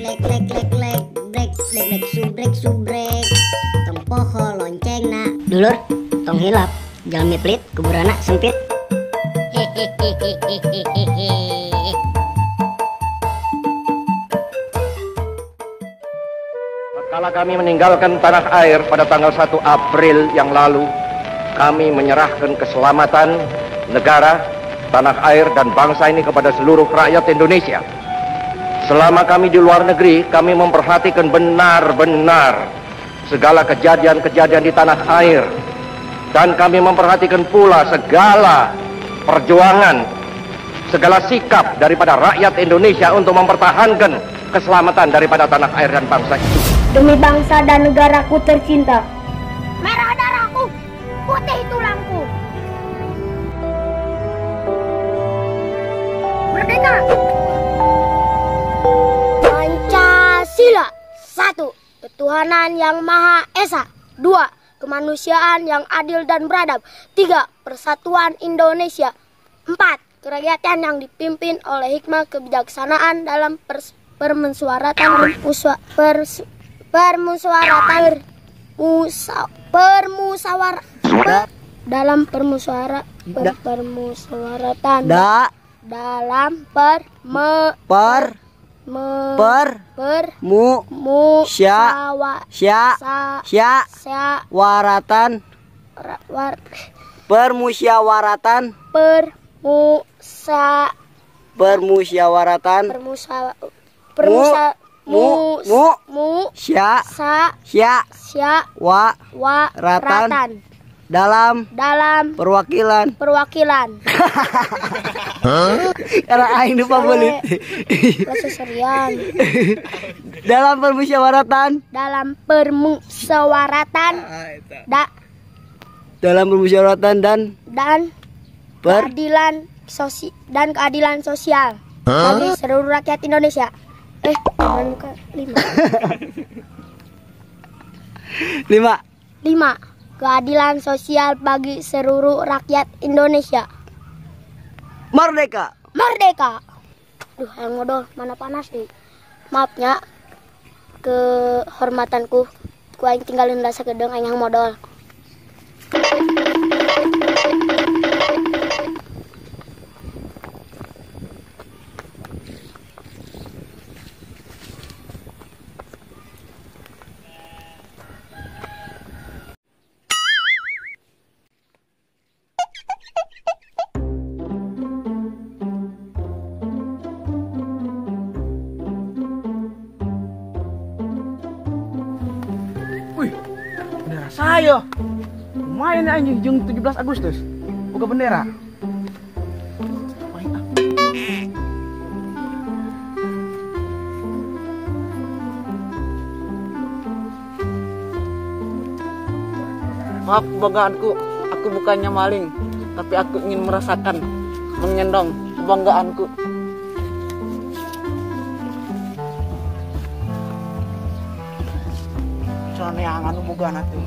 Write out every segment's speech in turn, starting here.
Lek lek lek lek brek lek lek subrek subrek. Tong poho lonceng na. Dulur, tong hilap. Jalmi pelit, kuburana sempit. Kala kami meninggalkan tanah air pada tanggal 1 April yang lalu, kami menyerahkan keselamatan negara, tanah air, dan bangsa ini kepada seluruh rakyat Indonesia. Selama kami di luar negeri, kami memperhatikan benar-benar segala kejadian-kejadian di tanah air. Dan kami memperhatikan pula segala perjuangan, segala sikap daripada rakyat Indonesia untuk mempertahankan keselamatan daripada tanah air dan bangsa itu. Demi bangsa dan negaraku tercinta. Merah darahku, putih tulangku. Merdeka! Pancasila. 1. Ketuhanan yang Maha Esa. 2. Kemanusiaan yang adil dan beradab. 3. Persatuan Indonesia. 4. Kerakyatan yang dipimpin oleh hikmah kebijaksanaan dalam permusyawaratan dalam perwakilan. Karena aing lupa boleh. Keserian. Dalam permusyawaratan. Dalam permusyawaratan dan keadilan sosial bagi seluruh rakyat Indonesia. Bukan 5. 5. Keadilan sosial bagi seluruh rakyat Indonesia. Merdeka. Merdeka. Duh, yang modal mana panas nih. Maafnya, kehormatanku, ku aing tinggalin rasa gedeng aing yang modal. Saya main anjing jeng 17 Agustus buka bendera. Maaf kebanggaanku, aku bukannya maling, tapi aku ingin merasakan, mengendong kebanggaanku. Soalnya yang anu boga nanti.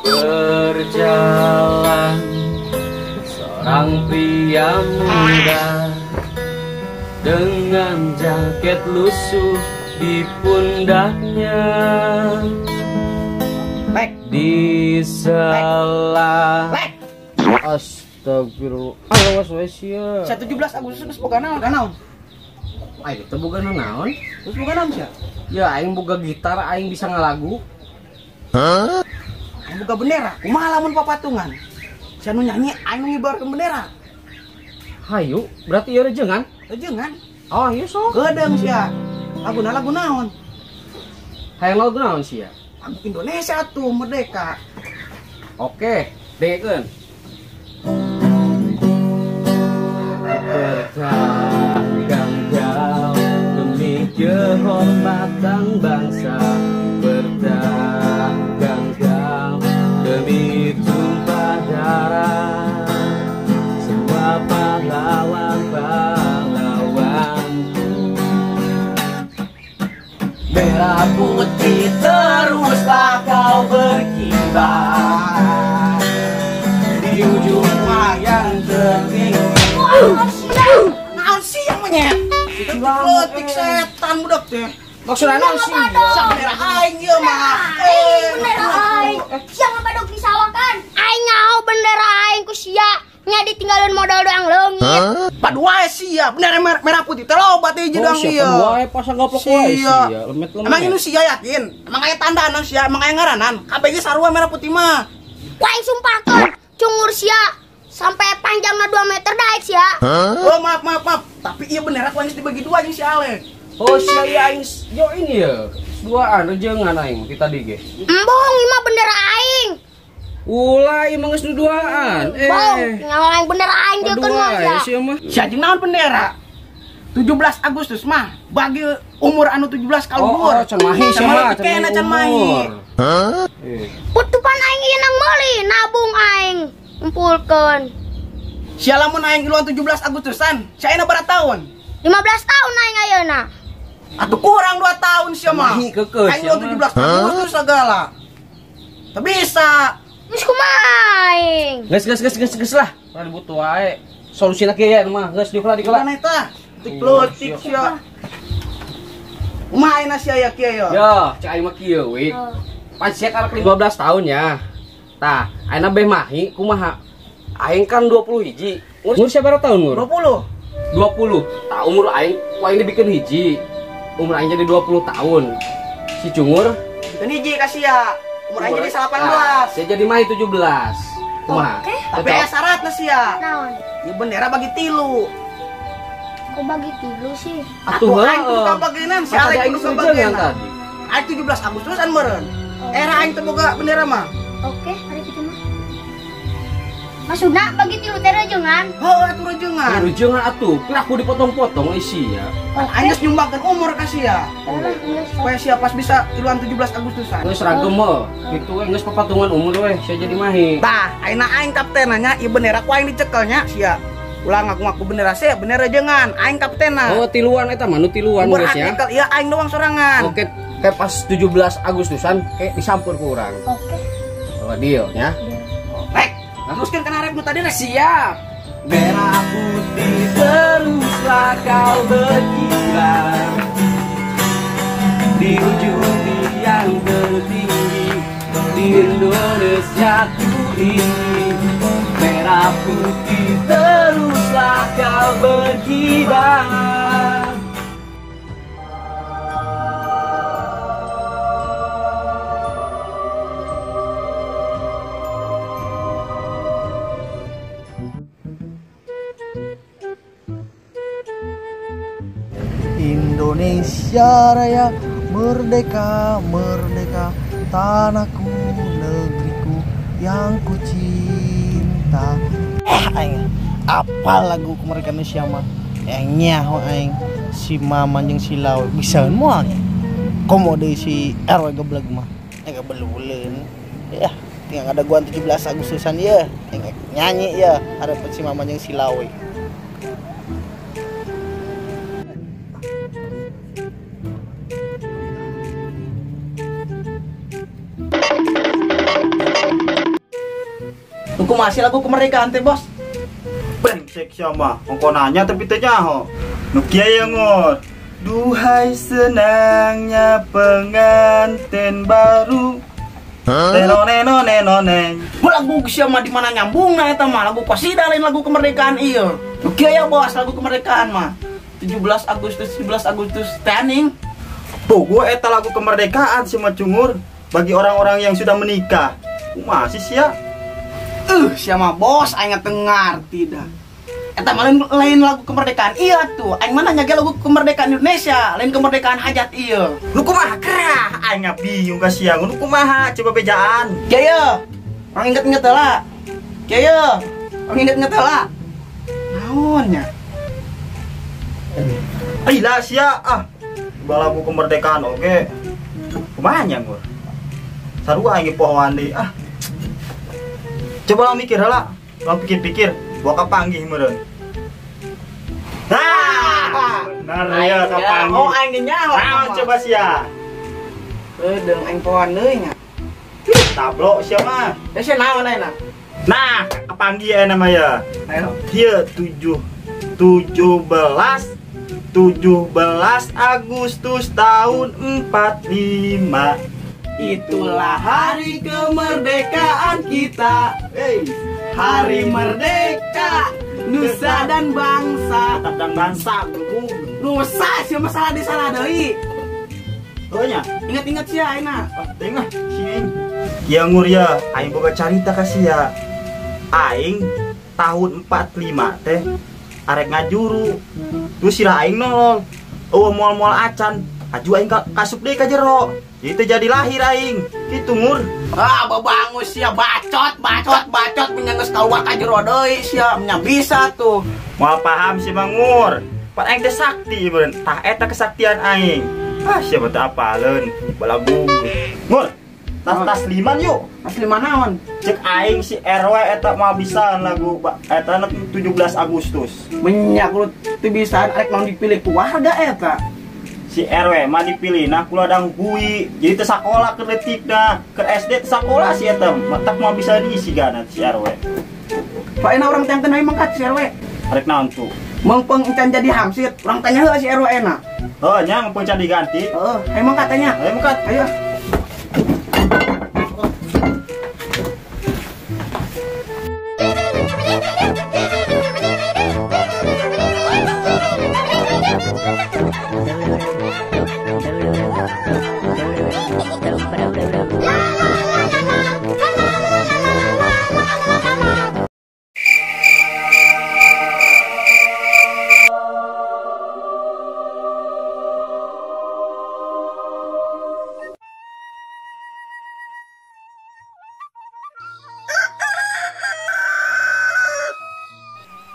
Berjalan seorang pria muda dengan jaket lusuh di pundaknya. Di sela astagfirullah. 17 Agustus boga naon? Aing teh boga naon? Terus boga naon sia? Ya aing boga gitar, aing bisa ngalagu. Aing boga bendera. Kumaha lamun papatungan? Sia nu nyanyi aing ngibarkeun bendera. Hayu, berarti ieu rejengan? Rejengan. Oh, iya sok. Gedeung sia. Lagu naon? Hayang lagu naon sia? Lagu Indonesia tuh merdeka. Oke, dengekeun. Bertanggung jawab demi kehormatan bangsa, bertanggung jawab demi tumpah darah semua pahlawan-pahlawanku. Merah putih teruslah kau berkibar di ujung wayang Naon sih yang menyet? Letik setan budak teh. Maksudnya naon sih? Sak bendera aing ieu mah. Bendera aing. Sia ngabadog disawakan. Aing ngau bendera aing ku sia. Nya ditinggalin modal doang leungit. Padua sia, bendera merah putih teh loba teh jeung ieu. Wae pasang goblok wae sia. Lemet-lemet. Emang ini sia yakin? Emang aya tandaan sia, emang aya ngaranan. Kabeh ge sarua merah putih mah. Wah aing sumpahkeun, cungur sia sampai panjangna 2 meter daek sia. Oh maaf. Tapi ieu bendera ku dibagi dua jeung si Alek. Oh sia ya aing yo ini ya. Duaan rejengan aing kita tadi ge. Embong ieu mah bendera aing. Ulah emang geus duaan. Bong, ngalang bendera aing jeukeun mah sia. Sia mah. Sia jeung naon bendera? 17 Agustus mah bagi umur anu 17 kalubur. Oh, can mahi sia mah, can mahi. Putupan aing ieu nang meuli, nabung aing ngumpulkeun. Sia lamun aing iluan 17 Agustusan, sia ayeuna berapa tahun? 15 tahun aing ayeuna. Atuh kurang 2 tahun sia mah. Mahi keukeus Aing sia iluan mah. 17 Agustus segala. Teu bisa. Geus kumaha aing? Geus lah. Tadi butuh wae. Solusina kieu ya mah, geus dikeula. Mana eta? Tik sia. Kumaha ayeuna sia aya kieu ya? Yo, cek aing mah kieu we. Pan sia karek 15 tahun ya. Tah, ayeuna beh mahi kumaha? Aing kan 20 hiji. Umur sabaraha tahun umur? 20. 20. Tah umur aing ku aing dibikeun hiji. Umur aing jadi 20 tahun. Si Cungur Ini hiji ka sia. Umur aing jadi 18. Saya jadi mahi 17. Kumaha? Tapi aya syaratna sia. Naon? Ieu bendera bagi 3. Kok bagi 3 sih? Atuh aing kudu kabagenan si Alek aing kudu yang kabagenan. tadi. Aing 17 Agustusan meureun. Era aing teu boga bendera mah. Oke, hari itu mah. Maksudna bagi 3 teh rejengan. Heuh atuh rejengan. Rujengan atuh, pira aku dipotong-potong isi ya. Aing geus nyumbangkeun umur ka sia. Supaya sia pas bisa iluan 17 Agustusan. Geus ragem mah. Gitu we geus papatungan umur we, saya jadi mahi. Tah, ayeuna aing kaptenanya ieu bendera ku aing dicekelnya sia. Ulah ngaku-ngaku bendera sia, bendera rejengan. Aing kaptenna. Oh, tiluan eta mah nu tiluan Umur geus ya. artikel ieu aing doang sorangan. Oke, kayak pas 17 Agustusan kayak disampur ke urang. Oke. Oh, deal ya. Rek, teruskeun kana rek nu tadi rek. Siap. Merah putih teruslah kau berkibar di ujung tiang tertinggi di Indonesiaku ini. Merah putih teruslah kau berkibar. Indonesia Raya merdeka, merdeka, tanahku, negeriku yang ku cinta. Aing apa lagu kemerdekaan Indonesia mah? Yang nyaho aing si Mama jeung si Lawe bisa moal. Komo deui si RW gebleg mah. Ega beluleun. Ya, tinggal ada gua 17 Agustusan ya. Nyanyi ya harapan si Mama jeung si Lawe. Tuku masih lagu kemerdekaan teh, Bos. Brengsek sama, kok nanya tapi teh nyaho. Nu kieu ngur. Duhai senangnya pengantin baru. Tenonenonenoneng. Lagu sia mah di mana nyambungna eta mah lagu qasida lain lagu kemerdekaan ieu. Nu kieu ya, Bos, lagu kemerdekaan mah. 17 Agustus tening. Bogo eta lagu kemerdekaan si Macungur bagi orang-orang yang sudah menikah. Kumaha sih sia? Sia mah Bos aing teu ngarti dah. Eta mah lain lagu kemerdekaan iya tuh. Aing mah nanya lagu kemerdekaan Indonesia, lain kemerdekaan hajat ieu. Nu kumaha krah? Aing bingung ka sia. Nu kumaha? Coba bejaan. Kieu. Orang inget-inget heula. Kieu. Orang inget-inget heula. Naonnya? Ayolah sia ah. Lagu kemerdekaan oke. Kumaha nya Ngur? Sarua aing pohoan deui ah. Coba mikir heula. Lo pikir-pikir, gua kapanggih meureun. Nah, benar ya kapanggih. Oh aing nyaho. Nah, coba sia. Deung aing pohoan deui nya. Tablo sia mah. Teh sia naon ayeuna? Nah, kapanggih aya nama ya. Ayo. Dia 7 Agustus tahun 45. Itulah hari kemerdekaan kita. Hari merdeka, nusa dan bangsa. Tetap dan bangsa, Nusa siapa salah di salah deui. Oh nya, Ingat-ingat sih aina. tengah sini. Ya ngur ya, aing boga carita kasih ya. Aing tahun 45 teh arek ngajuru. Terus sira aing nolol. Moal-moal acan. Aju aing kasup deui ka jero. Itu jadi lahir aing. Kitu ngur. Babangus sia bacot menyanggeus kaluar ka jero deui sia nya bisa tuh. Moal paham sih Mangur. Pan aing teh sakti beureun. Tah eta kesaktian aing. Siapa teh apaleun balagu. Ngur. Tas liman yuk. Asli manaon? Cek aing si RW eta mah bisa lagu eta 17 Agustus. Menyak lu teu bisa arek naon dipilih ku warga eta. Si RW mah dipilih nah kula dang hui. Jadi teu sakola ke letikna, ke SD teu sakola si eta. Matak mah bisa diisi gana si RW. Pak ena urang teh kenai mangkat si RW. Arek naon tuh? Mengpeng encan jadi hamsit, urang tanya heula si RW ena. Oh nya mumpung can diganti. Ayo mangkat tanya. Ayo mangkat. Ayo.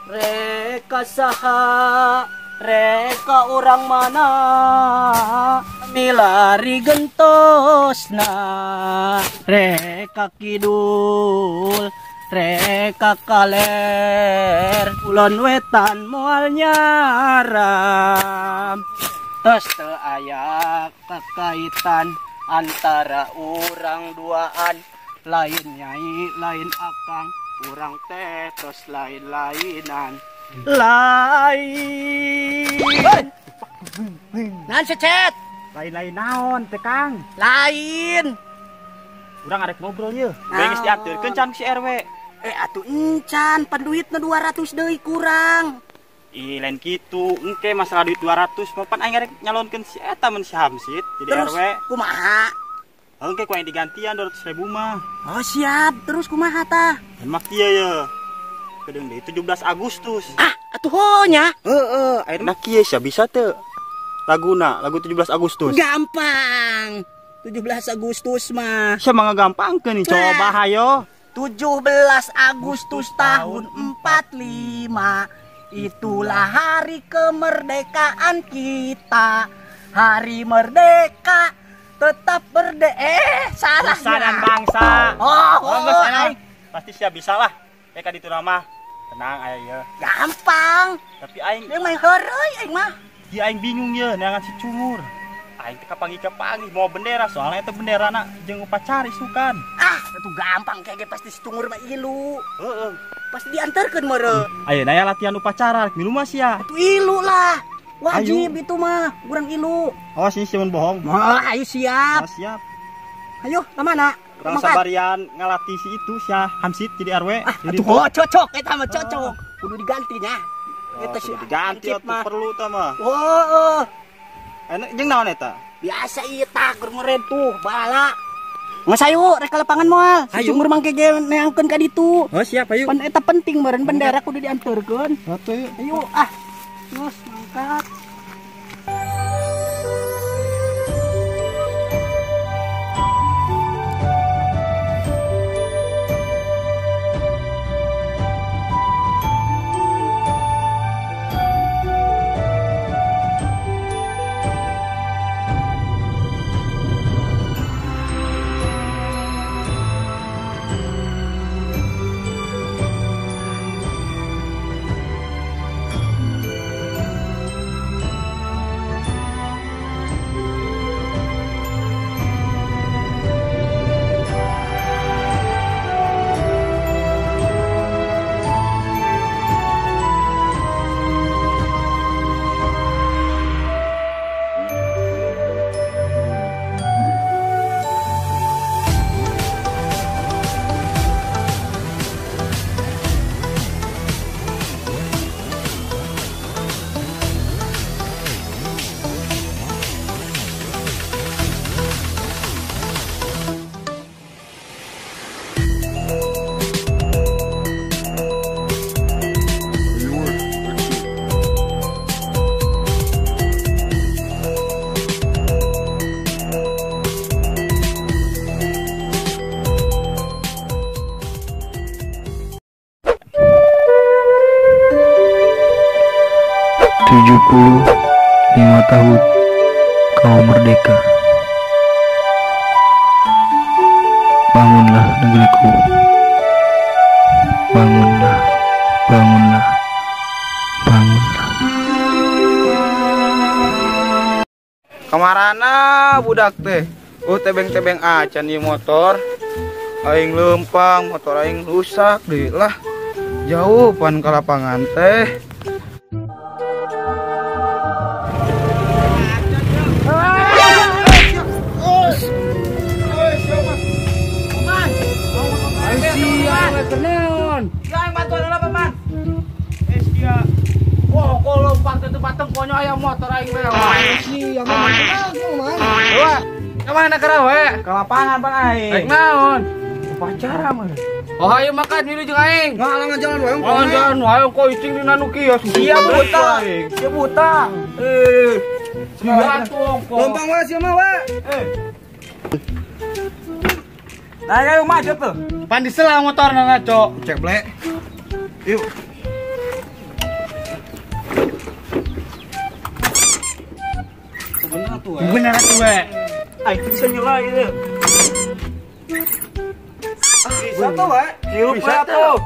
Reka saha, reka orang mana, milari gentosna, reka kidul, reka kaler, ulon wetan moal nyaram. Tos teu aya kakaitan antara urang duaan, lain nyai lain akang. Urang teh tos lain-lainan. Lain. Nan secet. Lain-lain naon teh Kang? Lain. Urang arek ngobrol ye. Geus diaturkeun can si RW. Atuh encan penduitna 200 deui kurang. Ih lain kitu, engke masalah duit 200 papan aing arek nyalonkeun si eta mun si Hamsid jadi Terus, RW. kumaha? Engke ku aing digantian 200.000 mah. Oh siap, terus kumaha tah? Emak kieu ye. Kedeung deui 17 Agustus. Atuh honya. Heeh, ayeuna kieu sia bisa teu? Lagu 17 Agustus. Gampang. 17 Agustus mah. Sia mah ngagampangkeun nih, coba hayo. 17 Agustus tahun 45. Itulah hari kemerdekaan kita. Hari merdeka tetap salah dan bangsa. Bagus enak. Pasti siap bisa lah. Eka ditu nama. Tenang aya ye. Gampang. Tapi aing Dia main heureuy aing mah. Di aing bingung ye neangan si Cungur. Aing teh kapanggih mau bendera soalnya itu benderana jeung upacara isukan. Itu gampang kayak pasti si Cungur mah ilu. Heeh. Pasti diantarkeun meureuh. Ayeuna aya latihan upacara milu mah sia. Itu ilu lah. Wajib itu mah, kurang ilu. Awas ini simun bohong. Ayo siap. Siap. Ayo, mana? Kurang sabarian ngalatih si itu sia Hamsid jadi RW. Atuh cocok eta mah cocok. Kudu digantinya. Eta sih diganti atuh perlu tah mah. Enak jeung naon eta? Biasa ieu tah keur tuh bala. Nges ayo rek ka lapangan moal. Sumur mangke ge neangkeun ka ditu. Oh siap ayo. Pan eta penting meureun bendera kudu diantarkeun. Atuh Ayo Nges mangkat. 75 tahun kau merdeka. Bangunlah negeriku. Bangunlah, bangunlah, bangunlah. Kamarana budak teh. Tebeng-tebeng acan di motor. Aing lempang, motor aing rusak deh lah. Jauh pan ke lapangan teh. Pokoknya ayam motor aing mewah. Kemana karawe? Ke lapangan pan aing. Aing naon? Upacara mah. Oh ayo makan dulu jeung aing. Ngalangan jalan wae. Oh jalan wae kok icing dina nu kios. Sia buta. Sia buta. Lompang wae sia mah wae. Nah, ayo maju tuh. Pan diselah motorna ngaco. Cek blek. Yuk. Bener tuh we. Aing bisa nyela ieu. Bisa tuh wae. Hirup Bisa wae tuh. tuh.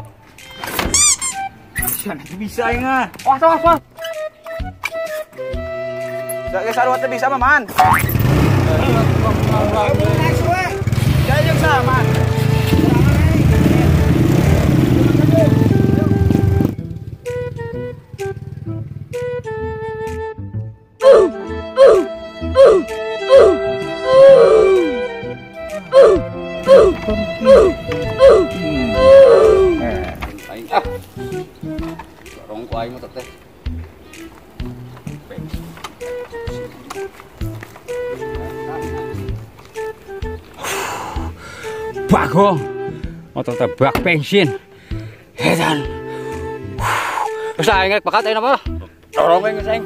Sana bisa aing mah. Was. Da geus sarua teh bisa mah man. Nice we. Jaya jeung sama. Dorong ku aing motor teh. Bagong. Motor teh bak bensin. Edan. Terus aing rek pakat aing apa? Dorong aing aing.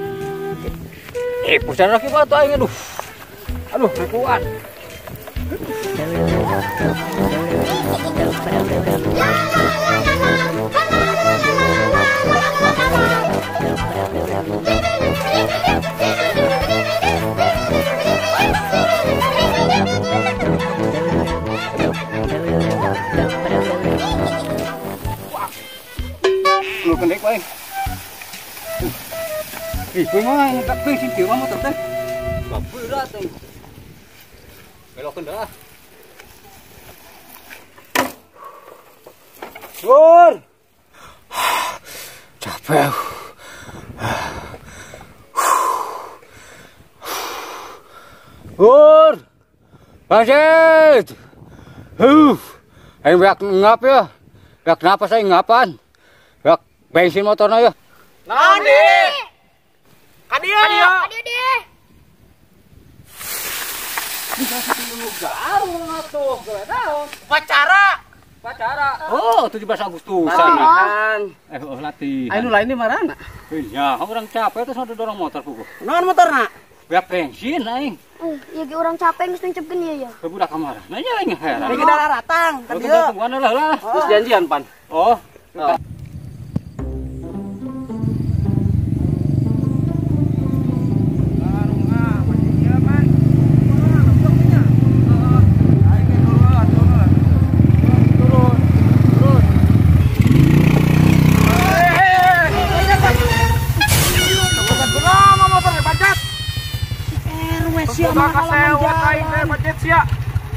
Pusat lagi batu aing aduh. Aduh, kuat. Lu kendek wae. Ih, kowe mah ngak bensin kieu mah motor teh. Berat teh. Belokeun dah. Sur. Capek. Sur. Pasit. Aing beak ngap ya. Beak kenapa saya ngapan? Beak bensin motorna ya. Naon deh? Kadia deh. Pacara. Oh, 17 Agustusan. Latih. Anu lain di mana? Iya, orang capek terus ada dorong motor puguh. Naon motorna? Beak bensin aing. Ya ge urang capek geus ngecepkeun ieu ya. Budak kamar. Nanya aing heran. Lagi daratang kan Betul dieu. tungguan lah. Terus janjian pan. Oh.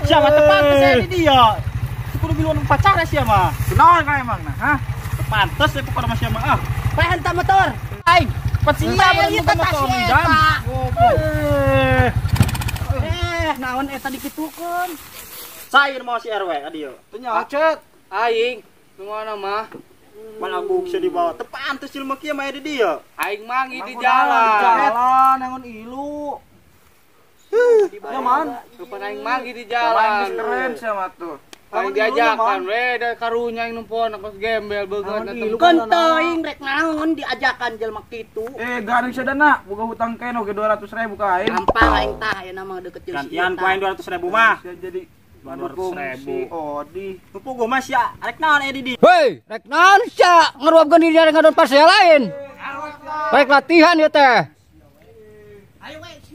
Siapa tepat saya di dia. Kudu biluan pacar sia mah. Naon ka emang nah? Hah? Pantes saya pokoknya sama siapa ah. Pae hanta motor. Aing, pasia baru buka motor minjam. Naon eta dikitukeun? Sair mau si RW adieu. Teu nyacet. Aing, kemana mah? Mana aku bisa dibawa. Tepantes ilmu kieu mah di dia. Aing mangi di jalan. Jalan nangon ilu. Ya man, depan aing mangi di jalan. Keren sama tuh. Aing diajakan we da karunya aing numpon kos gembel beungeut na Kenteing rek naon diajakan jelema kitu. Garing sadana boga hutang keno ge 200.000 ka aing. Gampang aing tah ayeuna mah deukeut jeung Gantian poin 200.000 mah. Jadi 200.000. Odi. Nupu gua sia rek naon di dia. Hei, rek naon sia ngaruapkeun diri ngadon parcel lain. Baik latihan ya teh.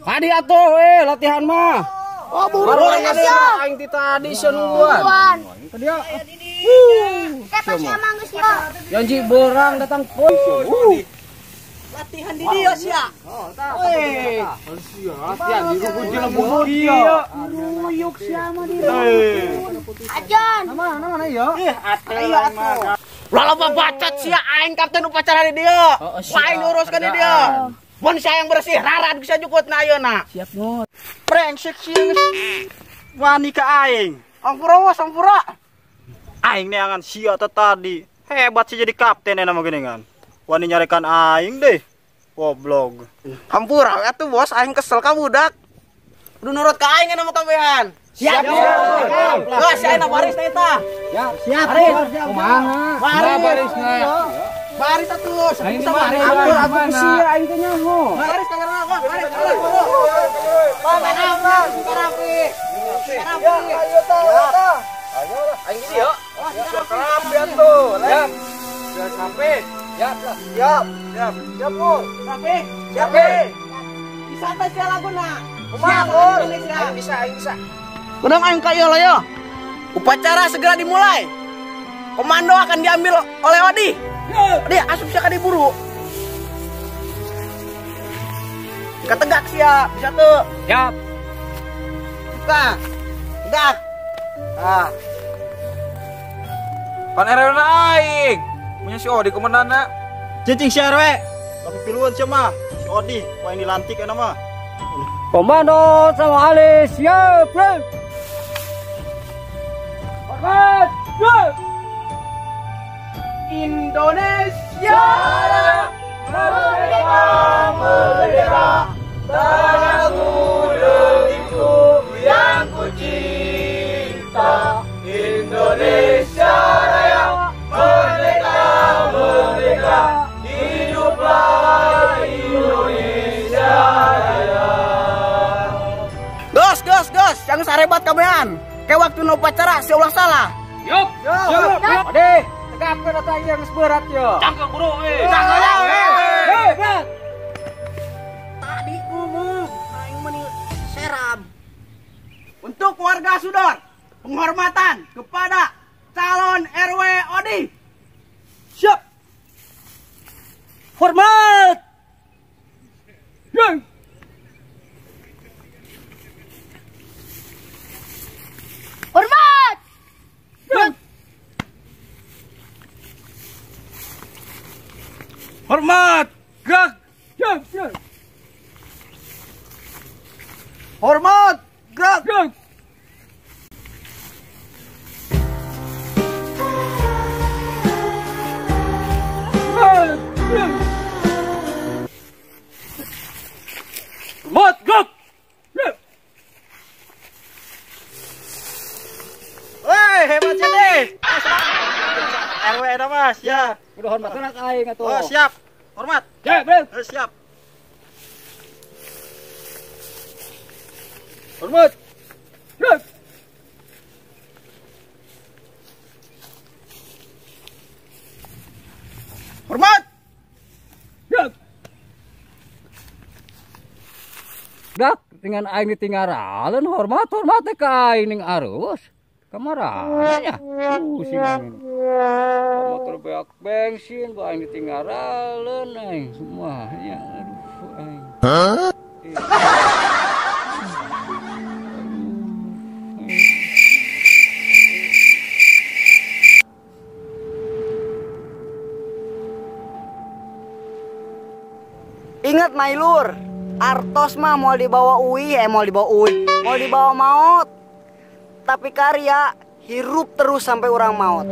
Tadi atuh latihan mah. Oh, buruan ya. Aing ti tadi senungguan. Tadi ya. Kepas sama geus ya. Janji berang datang Latihan di dia sia. latihan di ruku jelembung dia. Ruyuk sia mah dia. Ajan. Mana ya? Lala bacot sia aing kapten upacara di dia. Aing uruskan di dia. Mun saya yang bersih rarat bisa jukut na ayeuna. Siap ngut. Brengsek sieun. Wani ka aing. Ampura. Aing neangan sia tadi. Hebat sih jadi kapten nama geningan. Wani nyarekan aing deh. Goblok. Hampura atuh bos aing kesel ka budak. Kudu nurut ka aing nama kabehan. Siap. Wah, saya baris teh eta. Ya, siap. Kumaha? Barisna. Baris atuh. Aing baris. Aku sia aing teh nyaho. Baris ka karena apa? Baris. Ayo ta. Aing di yuk. Rapi atuh. Siap. Sudah sampai. Siap. Siap, Bu. Rapi. Siap. Bisa teh sia laguna. Kumaha? Aing bisa. Benang aing ka ieu lah ya. Upacara segera dimulai. Komando akan diambil oleh Odi. Odi asup sia ka diburu. Ketegak sia, bisa tuh. Siap. Buka. Tegak. Ah. Pan RW aing. Punya si Odi komandanna. Cicing si RW. Tapi piluan sia mah. Si Odi, yang dilantik eta mah. Komando sama Ali siap. Hormat. Indonesia merdeka, tanahku negeriku yang ku cinta. Indonesia Raya merdeka, hiduplah Indonesia Raya. Gus, yang sarebat kabehan. Kayak waktu upacara si ulah salah. Yup. Ade, tegapkeun eta yang berat yo. Cangkel buru, Cangkel berat. Tadi ngomong aing meni seram. Untuk warga Sudor, penghormatan kepada calon RW Odi. Siap. Hormat. Yang. Hormat. Hormat. Gerak. Yang. Hormat. Gerak. Hormat. Gerak. Woi, hebat sih deh. RW ada mas, ya. Udah hormat anak aing atuh. Oh, siap. Hormat. Siap, Bro. Siap. Hormat. Gerak. Hormat. Gerak. Dak dengan aing ditinggalan hormat teh ka aing ning arus. Kamaranya. Sing motor beak bensin bae aing ditinggalan aing semuanya. Aduh aing. Hah? Ingat Nailur, artos mah mau dibawa mau dibawa maut. Tapi karya hirup terus sampai orang maut.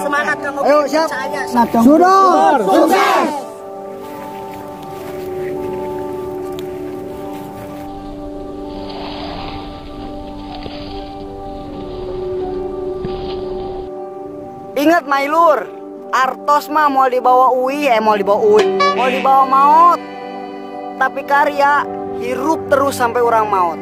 Semangat kamu. Ayo siap. Sudor, sukses. Ingat Nailur, artos mah mau dibawa mau dibawa maut. Tapi karya hirup terus sampai orang maut.